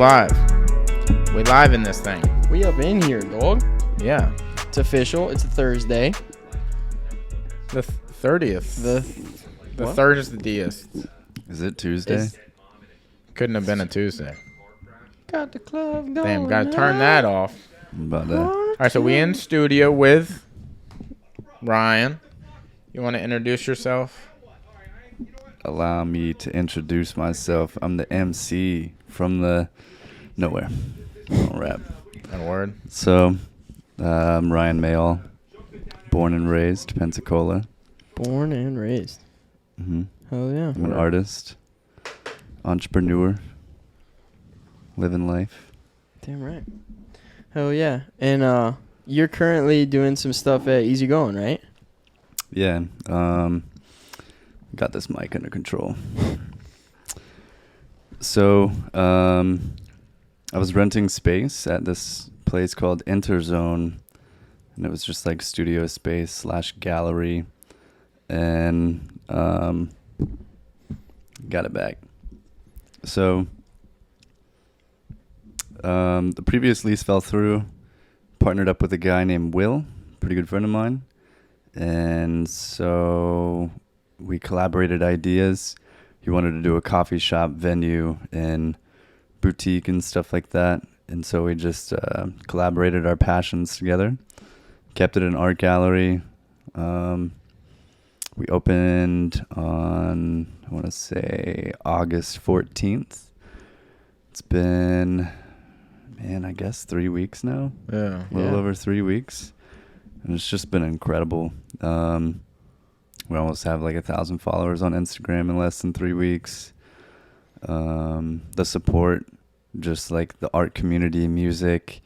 live. We live in this thing. We up in here, dog. Yeah. It's official. It's a Thursday. The 30th. The what? third is the Diaz. Is it Tuesday? Couldn't have been a Tuesday. Got the club going. Damn, gotta turn that off. About that. All right, so we in studio with Ryan. You want to introduce yourself? Allow me to introduce myself. I'm the MC from the nowhere. I don't rap. A word. So, I'm Ryan Mayall, born and raised Pensacola. Born and raised. Mm-hmm. Hell yeah. I'm an artist, entrepreneur, living life. Damn right. Hell yeah. And you're currently doing some stuff at Easy Going, right? Yeah. Got this mic under control. So, I was renting space at this place called Interzone, and it was just like studio space / gallery, and got it back. So, the previous lease fell through. Partnered up with a guy named Will, pretty good friend of mine, and so we collaborated ideas. He wanted to do a coffee shop venue and boutique and stuff like that. And so we just collaborated our passions together, kept it an art gallery. We opened on, I want to say, August 14th. It's been, man, I guess 3 weeks now. Yeah. A little over 3 weeks. And it's just been incredible. We almost have like 1,000 followers on Instagram in less than 3 weeks. The support, just like the art community, music,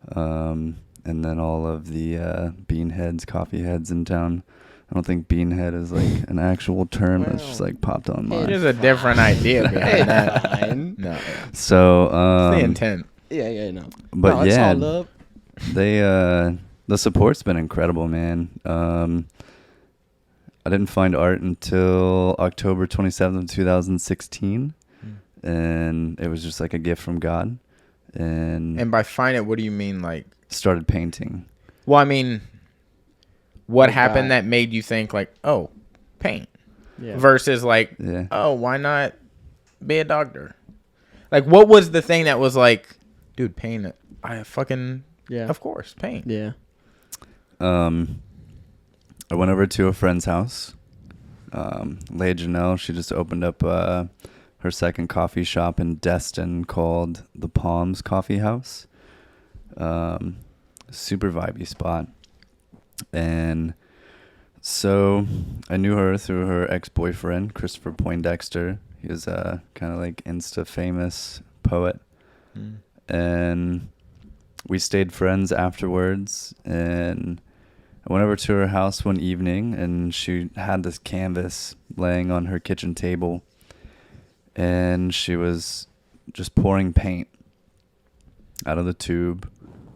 and then all of the bean heads, coffee heads in town. I don't think bean head is like an actual term. Well, It's just like popped on mine. There's a different idea behind that. Fine. No. So, It's the intent. Yeah, no. but no, it's yeah, all love. they the support's been incredible, man. I didn't find art until October 27th, 2016. And it was just like a gift from God. And by find it, what do you mean? Like, started painting. well, I mean, what Oh, happened God. that made you think like, oh, paint, Yeah. versus like, Yeah. oh, why not be a doctor? Like, what was the thing that was like, dude, paint it? I fucking, Yeah. of course, paint. Yeah. I went over to a friend's house. Leigh Janelle, she just opened up her second coffee shop in Destin called the Palms Coffee House. Super vibey spot. And so I knew her through her ex-boyfriend, Christopher Poindexter. He was a kind of like Insta-famous poet. And we stayed friends afterwards, and I went over to her house one evening, and she had this canvas laying on her kitchen table, and she was just pouring paint out of the tube,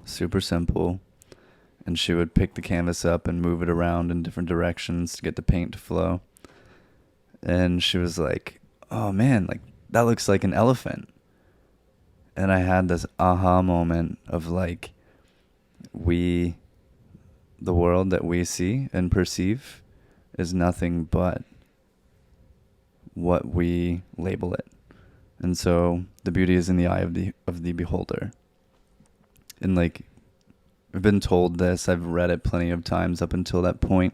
super simple, and she would pick the canvas up and move it around in different directions to get the paint to flow. And she was like, oh man, like that looks like an elephant. And I had this aha moment of like, the world that we see and perceive is nothing but what we label it. And so the beauty is in the eye of the beholder. And like, I've been told this, I've read it plenty of times up until that point,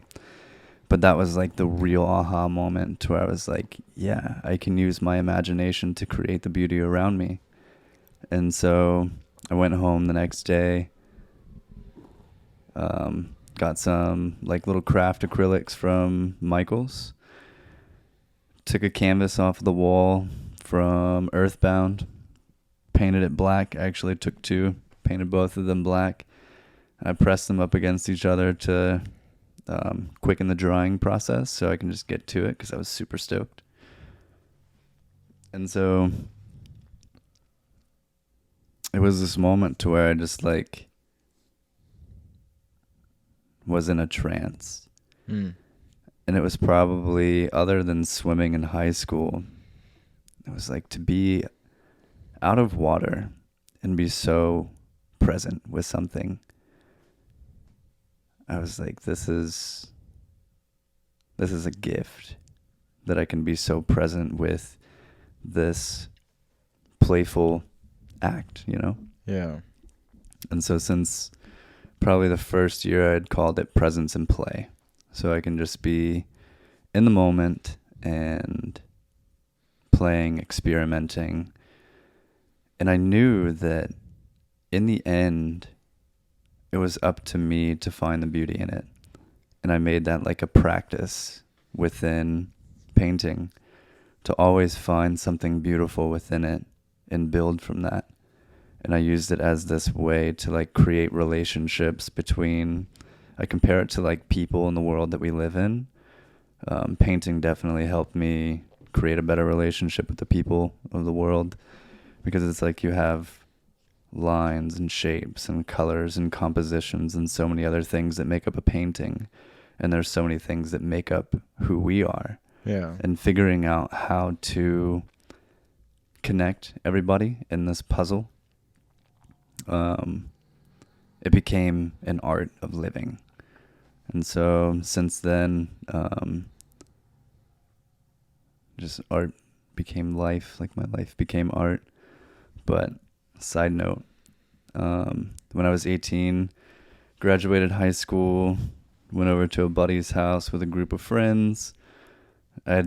but that was like the real aha moment where I was like, yeah, I can use my imagination to create the beauty around me. And so I went home the next day, got some like little craft acrylics from Michael's, took a canvas off the wall from Earthbound, painted it black. Actually took two, painted both of them black. I pressed them up against each other to quicken the drawing process so I can just get to it because I was super stoked. And so it was this moment to where I just like was in a trance. And it was probably, other than swimming in high school, it was like to be out of water and be so present with something. I was like, this is a gift that I can be so present with this playful act, you know? Yeah. And so since probably the first year, I'd called it presence and play. So I can just be in the moment and playing, experimenting. And I knew that in the end, it was up to me to find the beauty in it. And I made that like a practice within painting to always find something beautiful within it and build from that. And I used it as this way to like create relationships between, I compare it to like people in the world that we live in. Painting definitely helped me create a better relationship with the people of the world, because it's like you have lines and shapes and colors and compositions and so many other things that make up a painting. And there's so many things that make up who we are. Yeah. And figuring out how to connect everybody in this puzzle, it became an art of living. And so since then, just art became life, like my life became art. But side note, when I was 18, graduated high school, went over to a buddy's house with a group of friends. I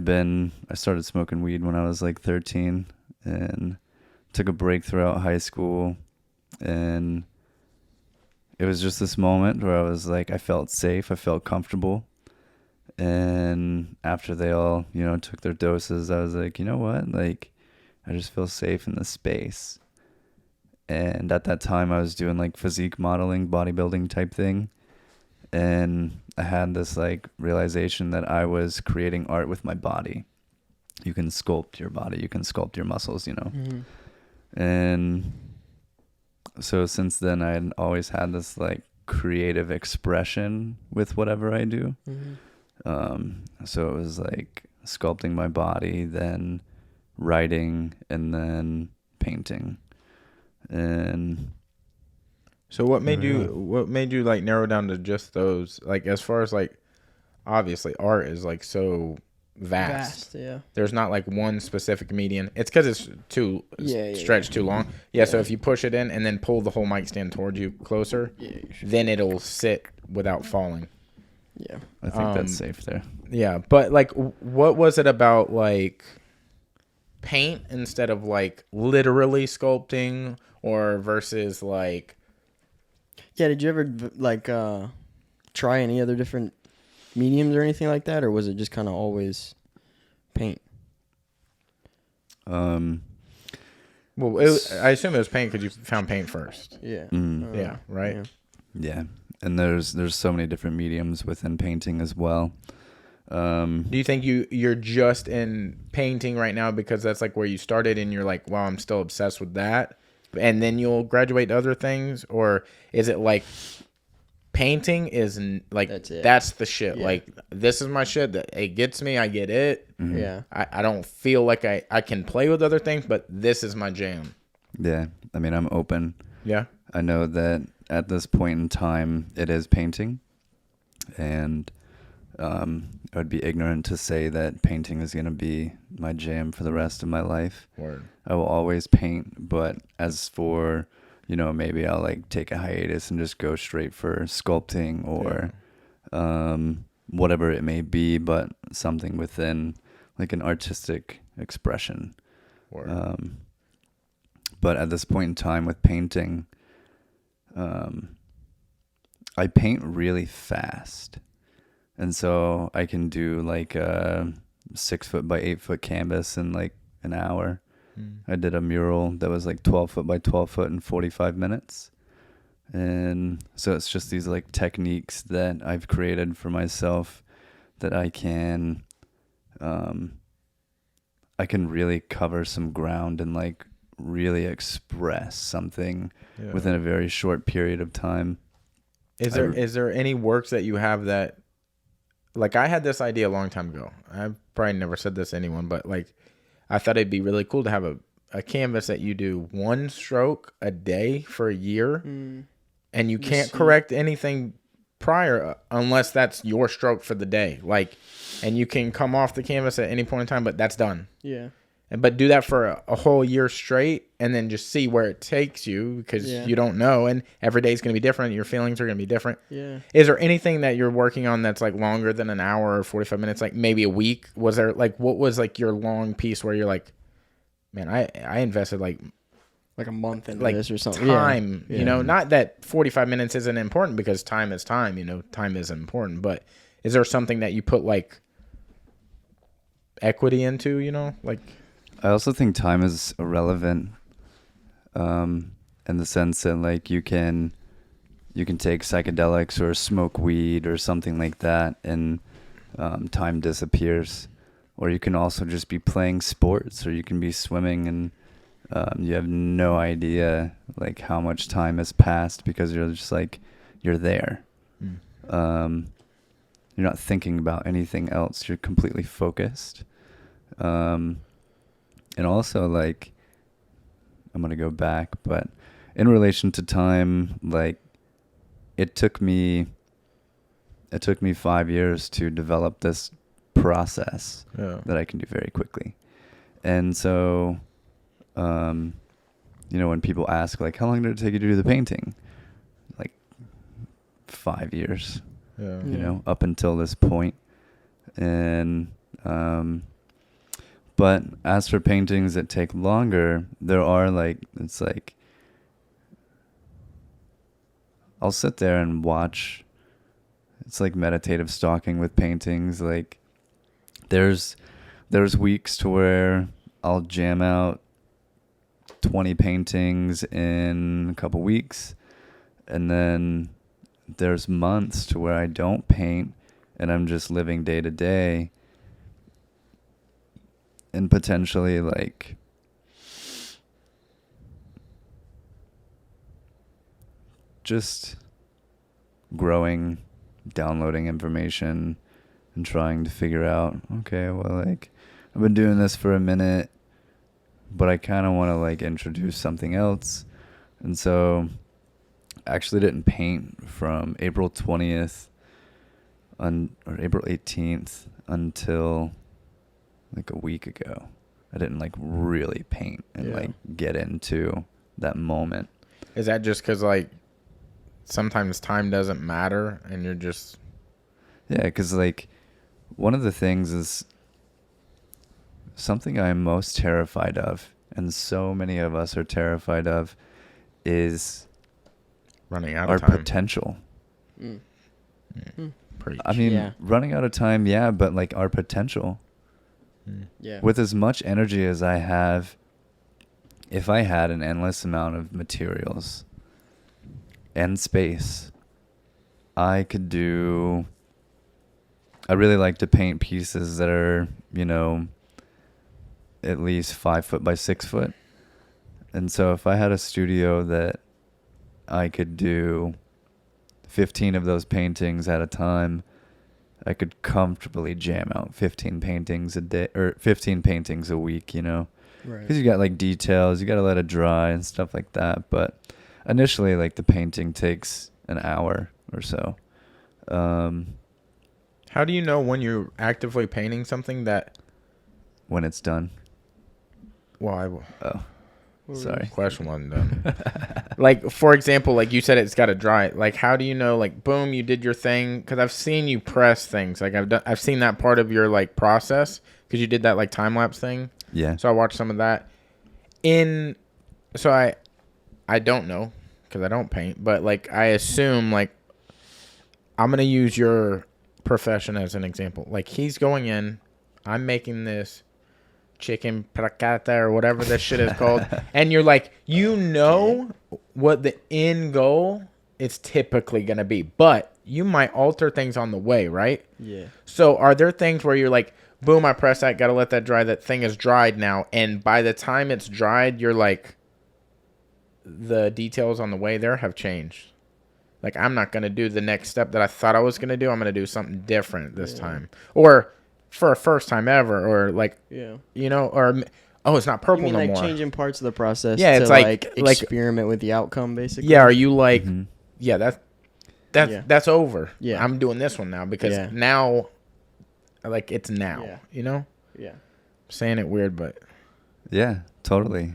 started smoking weed when I was like 13 and took a break throughout high school. And it was just this moment where I was like, I felt safe, I felt comfortable. And after they all, took their doses, I was like, you know what? Like, I just feel safe in this space. And at that time, I was doing like physique modeling, bodybuilding type thing. And I had this like realization that I was creating art with my body. You can sculpt your body, you can sculpt your muscles, Mm-hmm. And so since then, I had always had this like creative expression with whatever I do. Mm-hmm. So it was like sculpting my body, then writing, and then painting. And So what made you like narrow down to just those, like, as far as like, obviously art is like so vast. Yeah. There's not like one specific medium. It's because it's too stretched too long. Yeah, so if you push it in and then pull the whole mic stand towards you closer, then it'll sit without falling. Yeah. I think that's safe there. Yeah, but like, what was it about like paint instead of like literally sculpting, or versus like? Yeah. Did you ever like try any other different mediums or anything like that, or was it just kind of always paint? Well, I assume it was paint because you found paint first. Yeah. Yeah. Right. Yeah. And there's so many different mediums within painting as well. Do you think you're just in painting right now because that's like where you started and you're like, wow, I'm still obsessed with that, and then you'll graduate to other things? Or is it like painting is like that's the shit? Yeah. Like, this is my shit, that it gets me, I get it. Mm-hmm. Yeah. I don't feel like I can play with other things, but this is my jam. Yeah. I mean, I'm open. Yeah. I know that at this point in time, it is painting. And I would be ignorant to say that painting is going to be my jam for the rest of my life. Word. I will always paint, but as for, maybe I'll like take a hiatus and just go straight for sculpting or whatever it may be, but something within like an artistic expression. Word. But at this point in time with painting, I paint really fast. And so I can do like a 6 foot by 8 foot canvas in like an hour. I did a mural that was like 12 foot by 12 foot in 45 minutes. And so it's just these like techniques that I've created for myself that I can really cover some ground and like really express something within a very short period of time. Is there any works that you have that, like, I had this idea a long time ago. I probably never said this to anyone, but like, I thought it'd be really cool to have a canvas that you do one stroke a day for a year, and you can't correct anything prior unless that's your stroke for the day. Like, and you can come off the canvas at any point in time, but that's done. Yeah. But do that for a whole year straight, and then just see where it takes you, because you don't know, and every day is going to be different. Your feelings are going to be different. Yeah. Is there anything that you're working on that's like longer than an hour or 45 minutes, like maybe a week? Was there like, what was like your long piece where you're like, man, I invested like a month into like this or something. time, Yeah. you know, not that 45 minutes isn't important, because time is time, you know, time is important, but is there something that you put like equity into, you know, like? I also think time is irrelevant, in the sense that like you can take psychedelics or smoke weed or something like that, and time disappears. Or you can also just be playing sports, or you can be swimming, and you have no idea like how much time has passed, because you're just like, you're there. You're not thinking about anything else. You're completely focused. And also, like, I'm going to go back, but in relation to time, like, it took me 5 years to develop this process that I can do very quickly. And so, you know, when people ask, like, how long did it take you to do the painting? Like, 5 years, you know, up until this point. And, but as for paintings that take longer, there are like, it's like, I'll sit there and watch. It's like meditative stalking with paintings. Like there's weeks to where I'll jam out 20 paintings in a couple weeks. And then there's months to where I don't paint and I'm just living day to day. And potentially like just growing, downloading information and trying to figure out, okay, well, like I've been doing this for a minute, but I kind of want to like introduce something else. And so I actually didn't paint from April 20th or April 18th until like a week ago. I didn't like really paint and like get into that moment. Is that just because like sometimes time doesn't matter and you're just... Yeah, because like one of the things is something I'm most terrified of, and so many of us are terrified of, is running out our of time. potential. Preach. I mean, running out of time, yeah, but like our potential. Yeah. With as much energy as I have, if I had an endless amount of materials and space, I could do... I really like to paint pieces that are, you know, at least 5 foot by 6 foot. And so if I had a studio that I could do 15 of those paintings at a time, I could comfortably jam out 15 paintings a day or 15 paintings a week, you know, because you got like details, you got to let it dry and stuff like that. But initially, like the painting takes an hour or so. How do you know when you're actively painting something that... When it's done. Well, Sorry. Question wasn't done. Like, for example, like you said, it's got to dry. Like, how do you know, like, boom, you did your thing? Because I've seen you press things. Like, I've seen that part of your, like, process, because you did that, like, time-lapse thing. Yeah. So I watched some of that. So I don't know, because I don't paint, but, like, I assume, like, I'm going to use your profession as an example. Like, he's going in, I'm making this chicken placata or whatever this shit is called, and you're like, you know what the end goal is typically going to be, but you might alter things on the way, right? Yeah. So are there things where you're like, boom, I press that, gotta let that dry, that thing is dried now, and by the time it's dried, you're like, the details on the way there have changed? Like, I'm not going to do the next step that I thought I was going to do. I'm going to do something different this time. Or for a first time ever, or like, you know, or Oh, it's not purple You mean no like more. changing parts of the process Yeah, to it's like experiment with the outcome, basically? Yeah, are you like Mhm. yeah, Yeah. that's over. Yeah. I'm doing this one now because Yeah. now like it's now, Yeah. you know? Yeah. Saying it weird, but Yeah, totally.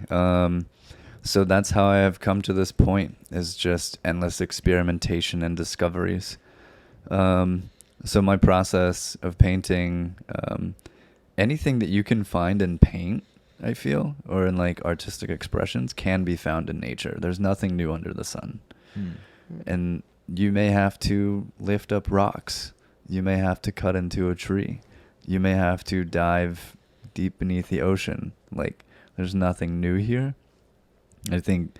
So that's how I have come to this point, is just endless experimentation and discoveries. So my process of painting, anything that you can find in paint, I feel, or in like artistic expressions, can be found in nature. There's nothing new under the sun. And you may have to lift up rocks. You may have to cut into a tree. You may have to dive deep beneath the ocean. Like, there's nothing new here. I think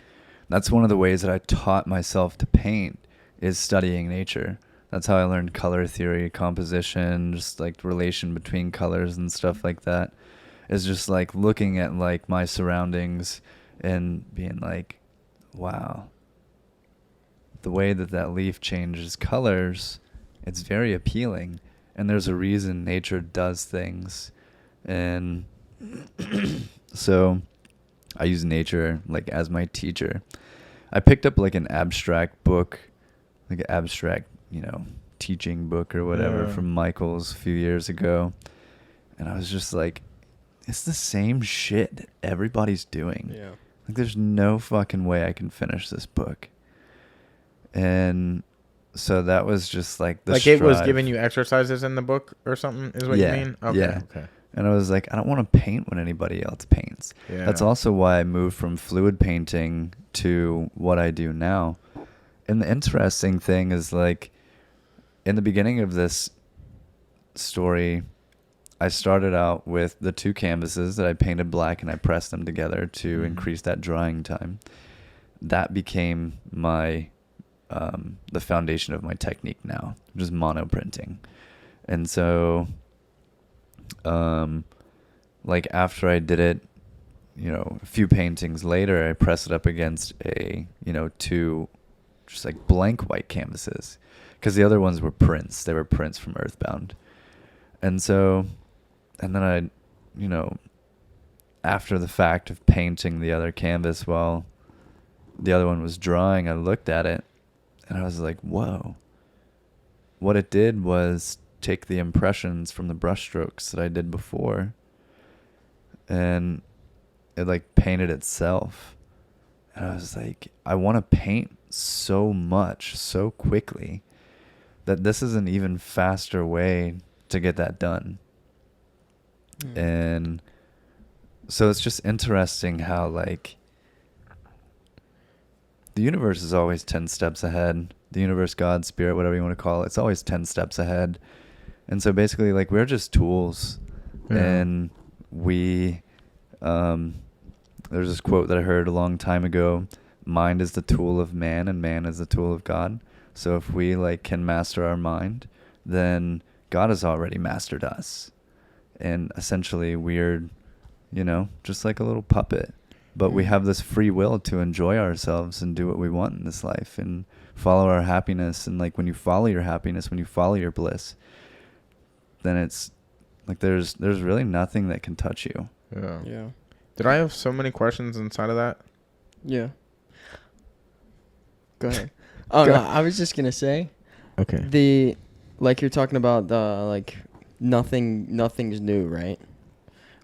that's one of the ways that I taught myself to paint, is studying nature. That's how I learned color theory, composition, just like relation between colors and stuff like that. Is just like looking at like my surroundings and being like, wow, the way that that leaf changes colors, it's very appealing. And there's a reason nature does things. And so I use nature like as my teacher. I picked up like an abstract book, like an abstract, teaching book or whatever from Michael's a few years ago. And I was just like, it's the same shit that everybody's doing. Yeah. Like, there's no fucking way I can finish this book. And so that was just like the like it was strive. giving you exercises in the book or something is what Yeah, you mean? Okay. yeah. Okay. And I was like, I don't want to paint when anybody else paints. Yeah. That's also why I moved from fluid painting to what I do now. And the interesting thing is, like, in the beginning of this story, I started out with the 2 canvases that I painted black and I pressed them together to increase that drying time. That became my the foundation of my technique now, just mono printing. And so like after I did it, a few paintings later, I pressed it up against a 2 just like blank white canvases, because the other ones were prints. They were prints from Earthbound. And then I, after the fact of painting the other canvas while the other one was drying, I looked at it and I was like, whoa. What it did was take the impressions from the brushstrokes that I did before, and it like painted itself. And I was like, I want to paint so much, so quickly, that this is an even faster way to get that done. And so it's just interesting how, like, the universe is always 10 steps ahead. The universe, God, spirit, whatever you want to call it, it's always 10 steps ahead. And so basically, like, we're just tools. Yeah. And we, there's this quote that I heard a long time ago: mind is the tool of man and man is the tool of God. So if we, like, can master our mind, then God has already mastered us. And essentially we're, just like a little puppet. But we have this free will to enjoy ourselves and do what we want in this life and follow our happiness. And, like, when you follow your happiness, when you follow your bliss, then it's like there's really nothing that can touch you. Yeah. Yeah. Did I have so many questions inside of that? Yeah. Go ahead. Oh, no, I was just going to say, Okay. like you're talking about, like, nothing's new, right?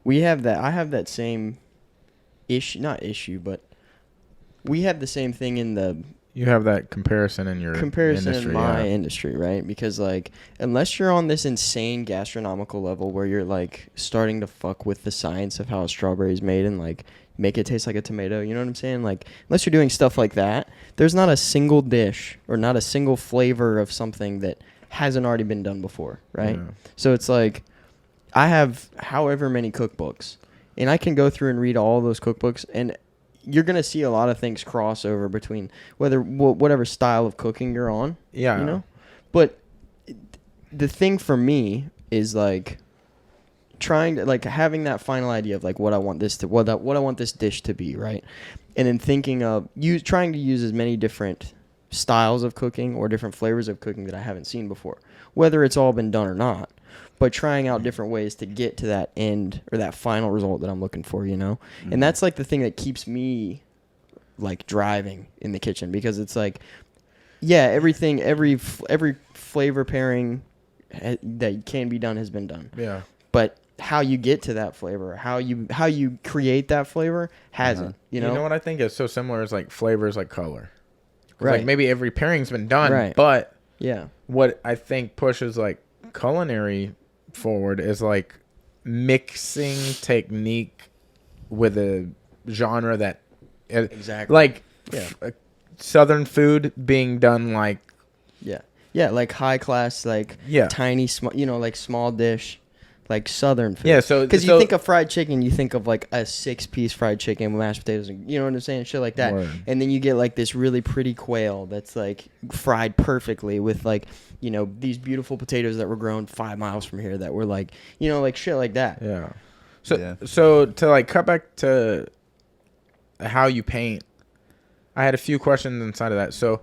We have that. I have that same not issue, but we have the same thing in the You have that comparison in your industry, in my industry, right? Because, like, unless you're on this insane gastronomical level where you're, like, starting to fuck with the science of how a strawberry is made and, like, make it taste like a tomato, you know what I'm saying? Like, unless you're doing stuff like that, there's not a single dish or not a single flavor of something that hasn't already been done before, right? Yeah. So it's like, I have however many cookbooks, and I can go through and read all those cookbooks, and you're going to see a lot of things cross over between whatever style of cooking you're on. Yeah. But the thing for me is, like, trying to, like, having that final idea of, like, what I want this dish to be, right? And then thinking of trying to use as many different styles of cooking or different flavors of cooking that I haven't seen before, whether it's all been done or not. But trying out different ways to get to that end or that final result that I'm looking for, you know? Mm. And that's like the thing that keeps me like driving in the kitchen, because it's like, yeah, everything, every flavor pairing that can be done has been done. Yeah. But how you get to that flavor, how you create that flavor hasn't, you know? You know what I think is so similar is like flavors like color. Right. Like maybe every pairing's been done, Right. but Yeah. what I think pushes like culinary forward is like mixing technique with a genre that Exactly. like Yeah. Southern food being done like Yeah. Yeah, like high class, like Yeah. tiny, small, you know, like small dish, like Southern food. Yeah, so because you think of fried chicken, you think of like a 6-piece fried chicken with mashed potatoes, and you know what I'm saying, shit like that. Word. And then you get like this really pretty quail that's like fried perfectly with like, you know, these beautiful potatoes that were grown 5 miles from here that were like, you know, like shit like that. Yeah. So Yeah. so to like cut back to how you paint, I had a few questions inside of that. So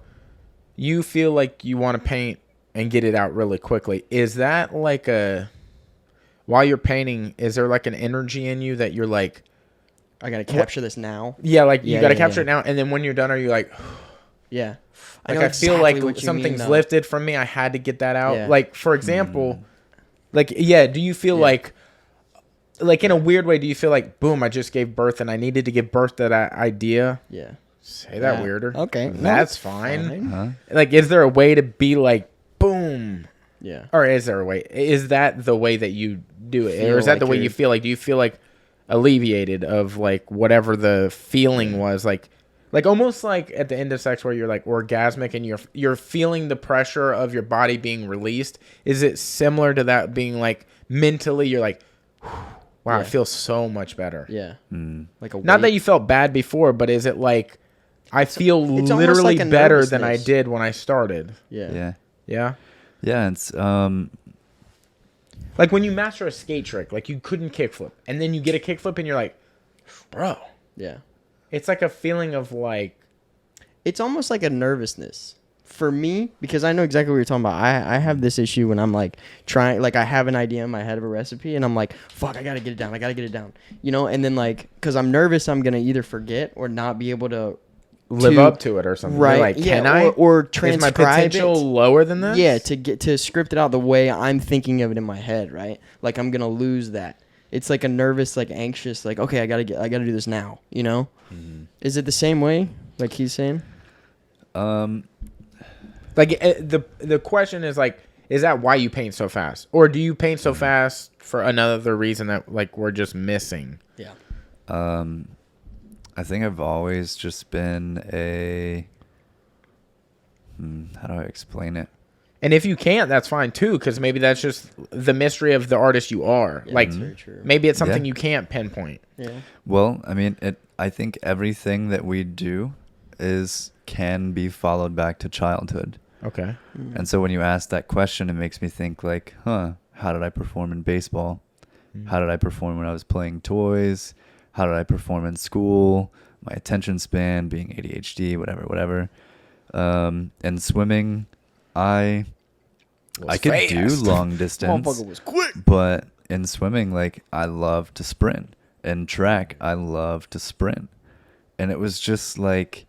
you feel like you want to paint and get it out really quickly. Is that like while you're painting, is there like an energy in you that you're like, I gotta capture this now. yeah, like you Yeah, got to yeah, capture yeah. it now, and then when you're done, are you like, Yeah. like know I feel exactly like what you mean, something's though. lifted from me. I had to get that out. Yeah. Like for example, like yeah, do you feel like in a weird way, do you feel like boom, I just gave birth and I needed to give birth to that idea? Yeah. Say that Yeah. weirder. Okay. No, That's it's fine. Huh? Like, is there a way to be like boom? Yeah. Or is there a way? Is that the way that you do it, or Feel is that like the way you you're- feel? Like, do you feel like alleviated of like whatever the feeling was? Like almost like at the end of sex where you're like orgasmic and you're feeling the pressure of your body being released. Is it similar to that being like mentally you're like, wow, Yeah. I feel so much better. Yeah. Mm. Like a Not that weight. you felt bad before, but is it like I feel it's almost literally like a better than I nervousness. did when I started? Yeah. Yeah. Yeah. Yeah. It's Like when you master a skate trick, like you couldn't kickflip, and then you get a kickflip, and you're like, bro, Yeah. it's like a feeling of like, It's almost like a nervousness for me, because I know exactly what you're talking about. I have this issue when I'm like trying, like I have an idea in my head of a recipe and I'm like, fuck, I gotta get it down, you know? And then like, cause I'm nervous, I'm gonna either forget or not be able to live up to it or something. Right. You're like, yeah. can I? Or Is transcribe my potential it. lower than this? Yeah. To get to script it out the way I'm thinking of it in my head. Right. Like I'm gonna lose that. It's like a nervous, like anxious, like, okay, I gotta do this now, you know? Mm-hmm. Is it the same way? Like he's saying? Like the question is like, is that why you paint so fast, or do you paint so fast for another reason that like we're just missing? Yeah. I think I've always just been how do I explain it? And if you can't, that's fine too, because maybe that's just the mystery of the artist you are. Yeah, Like that's very true. maybe it's something Yeah. you can't pinpoint. Yeah. Well, I mean, I think everything that we do can be followed back to childhood. Okay. And so when you ask that question, it makes me think like, how did I perform in baseball? How did I perform when I was playing toys? How did I perform in school? My attention span, being ADHD, whatever. And swimming, I could do long distance, Motherfucker was quick. but in swimming, like I love to sprint. In track, I love to sprint. And it was just like,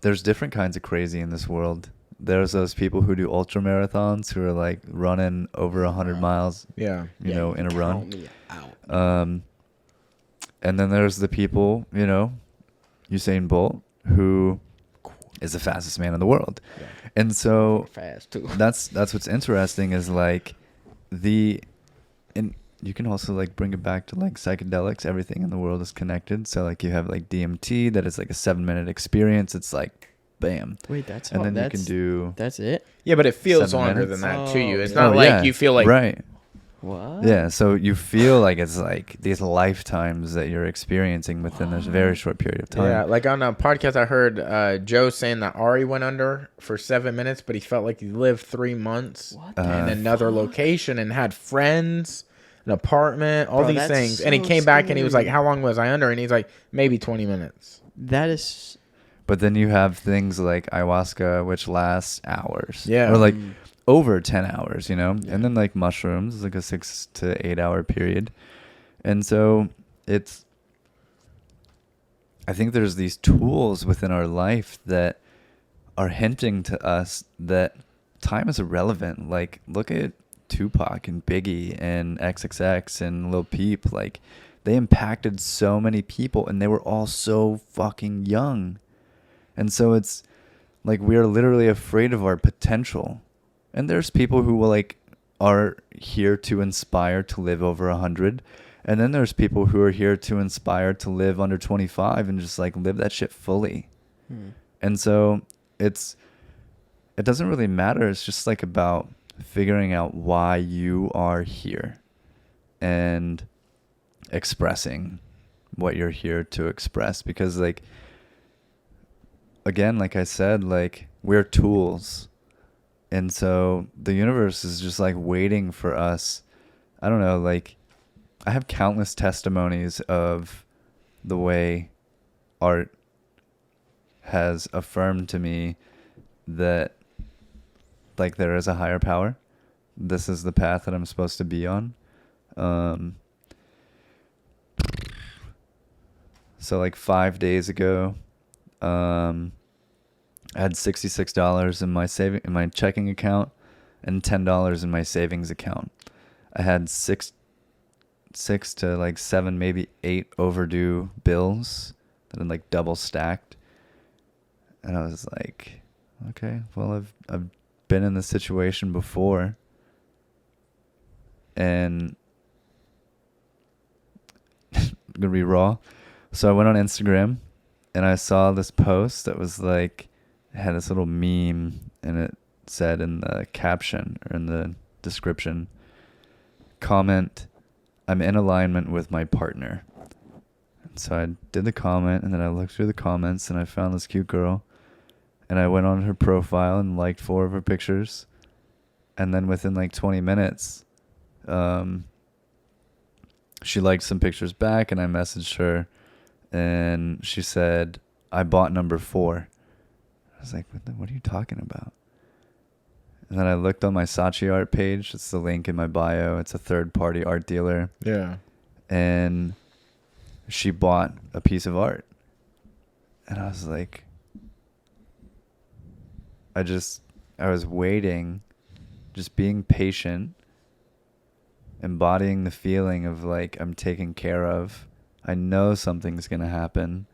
there's different kinds of crazy in this world. There's those people who do ultra marathons who are like running over 100 miles, Yeah. you know, in a run. Count me out. And then there's the people, you know, Usain Bolt, who is the fastest man in the world. Yeah. And so Fast too. that's what's interesting is like and you can also like bring it back to like psychedelics. Everything in the world is connected. So like you have like DMT that is like a 7-minute experience. It's like bam. Wait, that's And all, then you that's, can do That's it? Yeah, but it feels 7 longer minutes? than that to you. It's Oh, not Oh, like yeah. you feel like right. What? Yeah, so you feel like it's like these lifetimes that you're experiencing within this very short period of time. Yeah, like on a podcast I heard Joe saying that Ari went under for 7 minutes, but he felt like he lived 3 months What in the another fuck? location and had friends, an apartment, all Bro, these that's things. And he so came back and he was like, scary. "How long was I under?" And he's like, "Maybe 20 minutes." That is But then you have things like ayahuasca, which lasts hours. Yeah. Or like over 10 hours, you know? Yeah. And then like mushrooms is like a 6 to 8 hour period. And so I think there's these tools within our life that are hinting to us that time is irrelevant. Like, look at Tupac and Biggie and XXX and Lil Peep. Like, they impacted so many people, and they were all so fucking young. And so it's like we are literally afraid of our potential. And there's people who will like are here to inspire to live over 100. And then there's people who are here to inspire to live under 25 and just like live that shit fully. And so it doesn't really matter. It's just like about figuring out why you are here and expressing what you're here to express. Because like, again, like I said, like we're tools. And so the universe is just like waiting for us. I don't know, like I have countless testimonies of the way art has affirmed to me that like there is a higher power. This is the path that I'm supposed to be on. So like 5 days ago, I had $66 in my checking account and $10 in my savings account. I had six to like 7, maybe 8 overdue bills that had like double stacked. And I was like, okay, well, I've been in this situation before. And I'm gonna be raw. So I went on Instagram and I saw this post that was like, it had this little meme and it said in the caption or in the description, comment, I'm in alignment with my partner. And so I did the comment and then I looked through the comments and I found this cute girl and I went on her profile and liked 4 of her pictures. And then within like 20 minutes, she liked some pictures back and I messaged her and she said, I bought number 4. I was like, what are you talking about? And then I looked on my Saatchi art page. It's the link in my bio. It's a third-party art dealer. Yeah. And she bought a piece of art. And I was like, I was waiting, just being patient, embodying the feeling of like I'm taken care of. I know something's going to happen.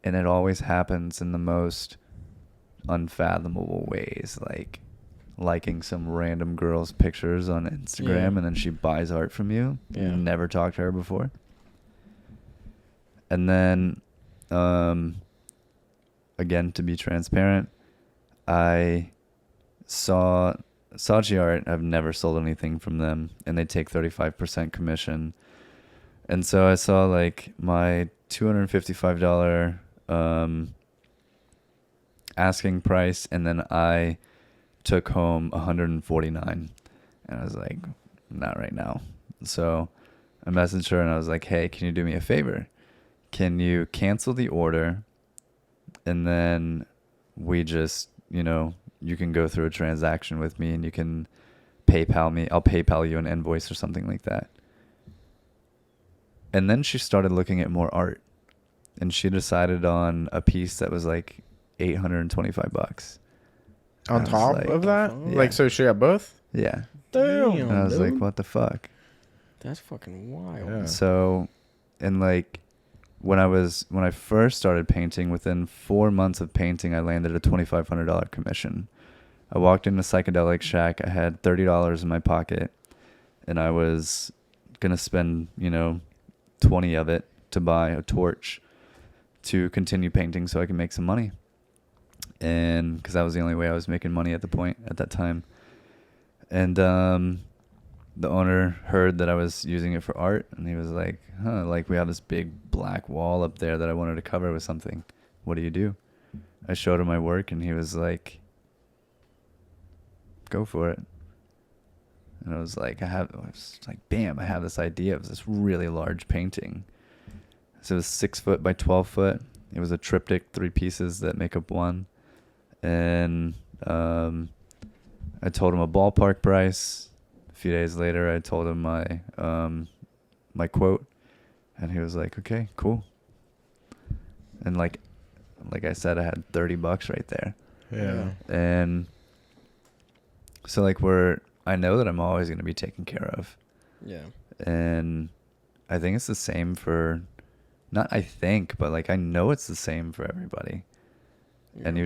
And it always happens in the most unfathomable ways, like liking some random girl's pictures on Instagram and then she buys art from you. Yeah. You never talked to her before. And then, again, to be transparent, I saw Saatchi Art. I've never sold anything from them, and they take 35% commission. And so I saw like my $255 asking price, and then I took home $149, and I was like, not right now. So I messaged her and I was like, hey, can you do me a favor? Can you cancel the order, and then we just, you can go through a transaction with me and you can PayPal me. I'll PayPal you an invoice or something like that. And then she started looking at more art, and she decided on a piece that was like $825. On top of that? Yeah. Like, so she got both? Yeah. Damn, And I was dude. like, what the fuck? That's fucking wild. Yeah. So, and like, when I first started painting, within 4 months of painting, I landed a $2,500 commission. I walked into Psychedelic Shack. I had $30 in my pocket, and I was going to spend, 20 of it to buy a torch to continue painting so I can make some money. And because that was the only way I was making money at that time. And the owner heard that I was using it for art, and he was like, like we have this big black wall up there that I wanted to cover with something. What do you do? I showed him my work, and he was like, go for it. And I was like, bam, I have this idea of this really large painting. So it was 6 foot by 12 foot. It was a triptych, 3 pieces that make up one. And I told him a ballpark price. A few days later, I told him my quote, and he was like, "Okay, cool." And like I said, I had $30 right there. Yeah. And so like I know that I'm always going to be taken care of. Yeah. And I think it's the same for, not I think, but like I know it's the same for everybody. Yeah. And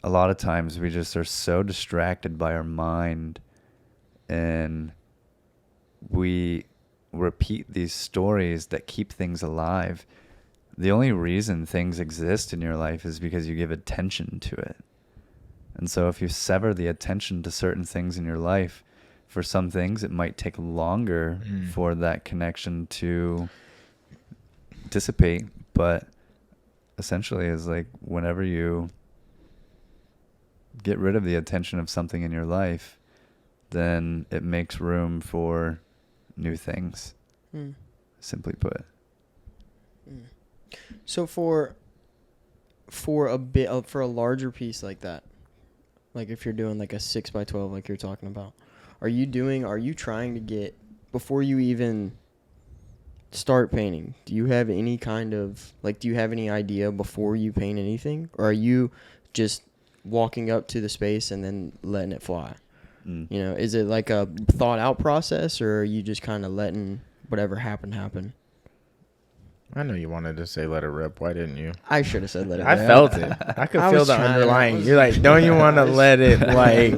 a lot of times we just are so distracted by our mind, and we repeat these stories that keep things alive. The only reason things exist in your life is because you give attention to it. And so if you sever the attention to certain things in your life, for some things it might take longer for that connection to dissipate, but essentially is like whenever you get rid of the attention of something in your life, then it makes room for new things. Simply put. So for a larger piece like that, like if you're doing like a 6x12 like you're talking about, are you trying to get, before you even start painting, do you have any kind of do you have any idea before you paint anything, or are you just walking up to the space and then letting it fly? You know, is it like a thought out process, or are you just kind of letting whatever happen? I know you wanted to say let it rip. Why didn't you? I should have said let it I rip. felt it. I could I feel was the trying- underlying. You're like, don't you want to let it like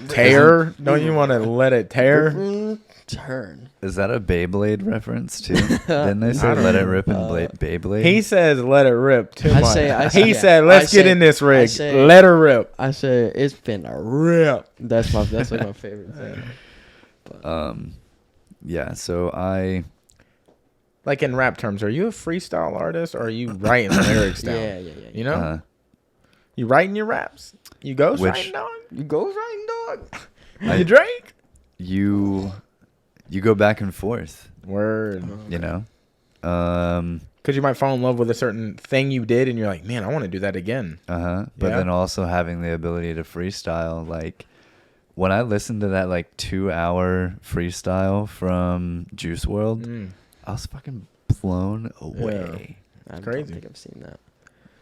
tear? Don't you want to let it tear? Turn. Is that a Beyblade reference too? Didn't they say I don't let it know. rip in Beyblade? He says let it rip too I much. say- He said let's get in this rig. say- Let her rip. I say it's been a rip. That's like my favorite thing. Yeah, so I Like in rap terms, are you a freestyle artist or are you writing lyrics down? Yeah. You know, you writing your raps. You ghost Which- writing, dog. You go right, dog. You Drake. you go back and forth, Word. you know. Because you might fall in love with a certain thing you did, and you're like, man, I want to do that again. But Yeah. then also having the ability to freestyle. Like when I listened to that like 2-hour freestyle from Juice World, I was fucking blown away. I crazy. don't think I've seen that.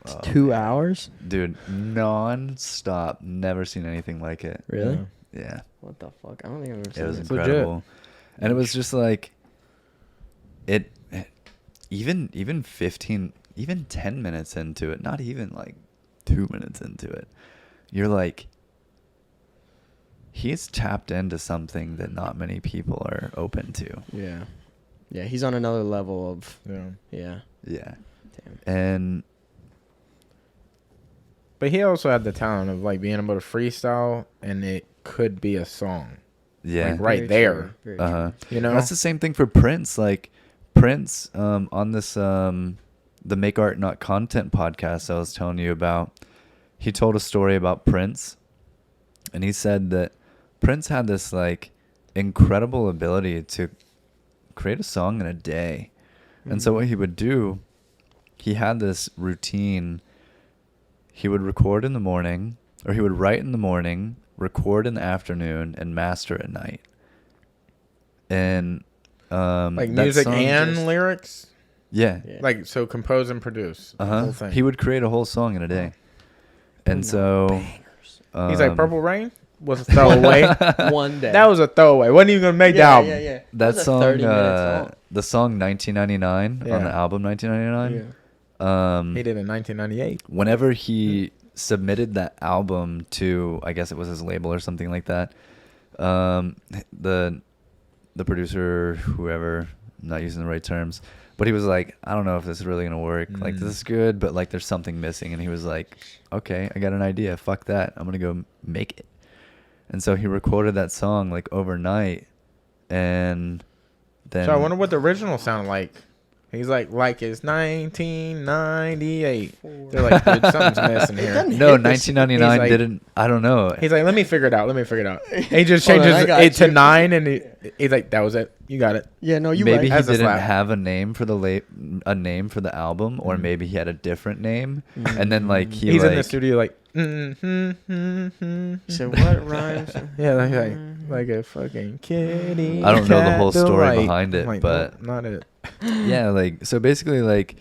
It's Oh, 2 man. hours? Dude, non-stop. Never seen anything like it. Really? Yeah. What the fuck? I don't think I've ever It seen was it. It's legit. incredible. And it was just like even 15, even 10 minutes into it, not even like 2 minutes into it, you're like, he's tapped into something that not many people are open to. Yeah. Yeah, he's on another level of, Yeah. yeah. Yeah. Damn. And But he also had the talent of like being able to freestyle, and it could be a song. yeah. Like, right Very there. true, very Uh-huh. true. You know, That's the same thing for Prince. Like Prince, on this the Make Art Not Content podcast I was telling you about, he told a story about Prince, and he said that Prince had this like incredible ability to create a song in a day. And so what he would do, he had this routine. He would record in the morning, or he would write in the morning, record in the afternoon, and master at night. And like that music song and just- lyrics. yeah. Yeah. Like, so compose and produce the whole thing. He would create a whole song in a day. And so He's like, Purple Rain was a throwaway. One day. That was a throwaway. Wasn't even gonna make the album. Yeah. that was a song 30-minute song. the song 1999 on Yeah. the album 1999. He did it in 1998. Whenever he submitted that album to, I guess it was his label or something like that, the producer, whoever, I'm not using the right terms, but he was like, I don't know if this is really gonna work. Like, this is good, but like there's something missing. And he was like, okay, I got an idea. Fuck that. I'm gonna go make it. And so he recorded that song like overnight, and then So I wonder what the original sounded like. He's like it's 1998. They're like, dude, something's missing here. No, 1999 He's like- didn't. I don't know. He's like, let me figure it out. And he just Hold on, changes I got it to you. 9, and he's like, that was it. You got it. Yeah, no, you Maybe right. he As a didn't slap. have a name for the album, or maybe he had a different name, and then like He's in the studio like, So what rhymes? yeah, like a fucking kitty. I don't know the whole cat story delight. behind it, I'm like, but- no, not it. yeah, like so basically like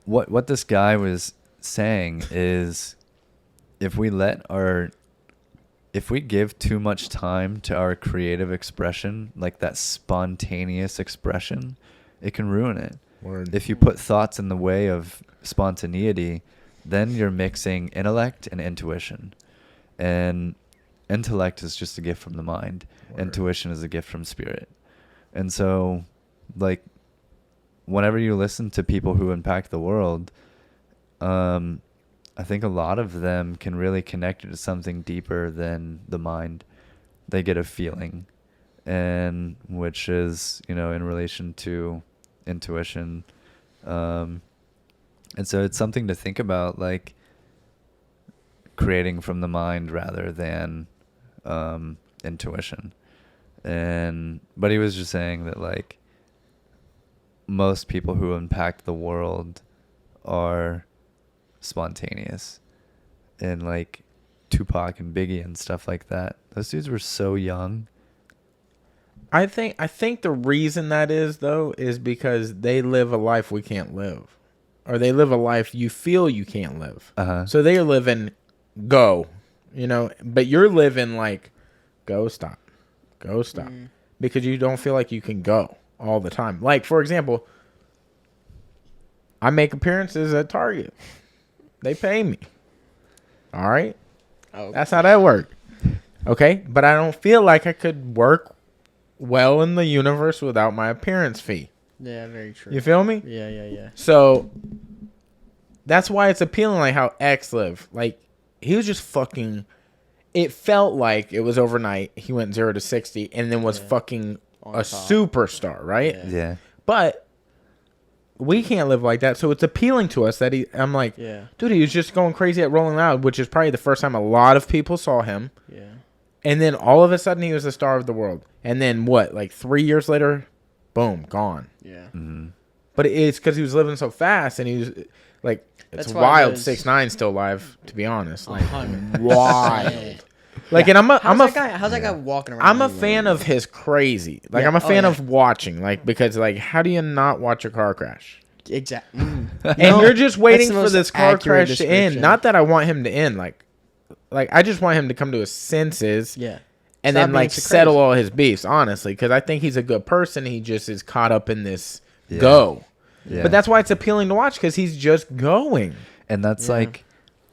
what this guy was saying is if we give too much time to our creative expression, like that spontaneous expression, it can ruin it. Word. If you put thoughts in the way of spontaneity, then you're mixing intellect and intuition. And intellect is just a gift from the mind. Word. Intuition is a gift from spirit. And so, like, whenever you listen to people who impact the world, I think a lot of them can really connect to something deeper than the mind. They get a feeling, and which is, in relation to intuition. And so it's something to think about, like creating from the mind rather than intuition. But he was just saying that like most people who impact the world are spontaneous, and like Tupac and Biggie and stuff like that. Those dudes were so young. I think the reason that is though is because they live a life we can't live, or they live a life you feel you can't live. So they're living go, but you're living like go stop, because you don't feel like you can go all the time. Like for example, I make appearances at Target. They pay me. All right, that's how that works. Okay, but I don't feel like I could work well in the universe without my appearance fee. Yeah, very true. You feel me? Yeah. So that's why it's appealing, like how X lived. Like he was just fucking. It felt like it was overnight. He went 0 to 60 and then was fucking On a top. superstar, right? Yeah. But we can't live like that. So it's appealing to us that I'm like, dude, he was just going crazy at Rolling Loud, which is probably the first time a lot of people saw him. Yeah. And then all of a sudden he was the star of the world. And then what? Like 3 years later, boom, gone. Yeah. Mm-hmm. But it's because he was living so fast, and he was like, That's it's why wild. those- 6ix9ine still alive, to be honest. Like 100%. wild. Like, and How's that guy walking around? I'm a anyway? fan of his crazy. Like Yeah. I'm a Oh, fan yeah. of watching. Like because like how do you not watch a car crash? Exactly. And you're just waiting the for most this car accurate crash to end. description. Not that I want him to end. Like I just want him to come to his senses. Yeah. And Stop then being like so settle crazy. all his beefs, honestly, because I think he's a good person. He just is caught up in this Yeah. go. Yeah. But that's why it's appealing to watch, because he's just going. And that's like,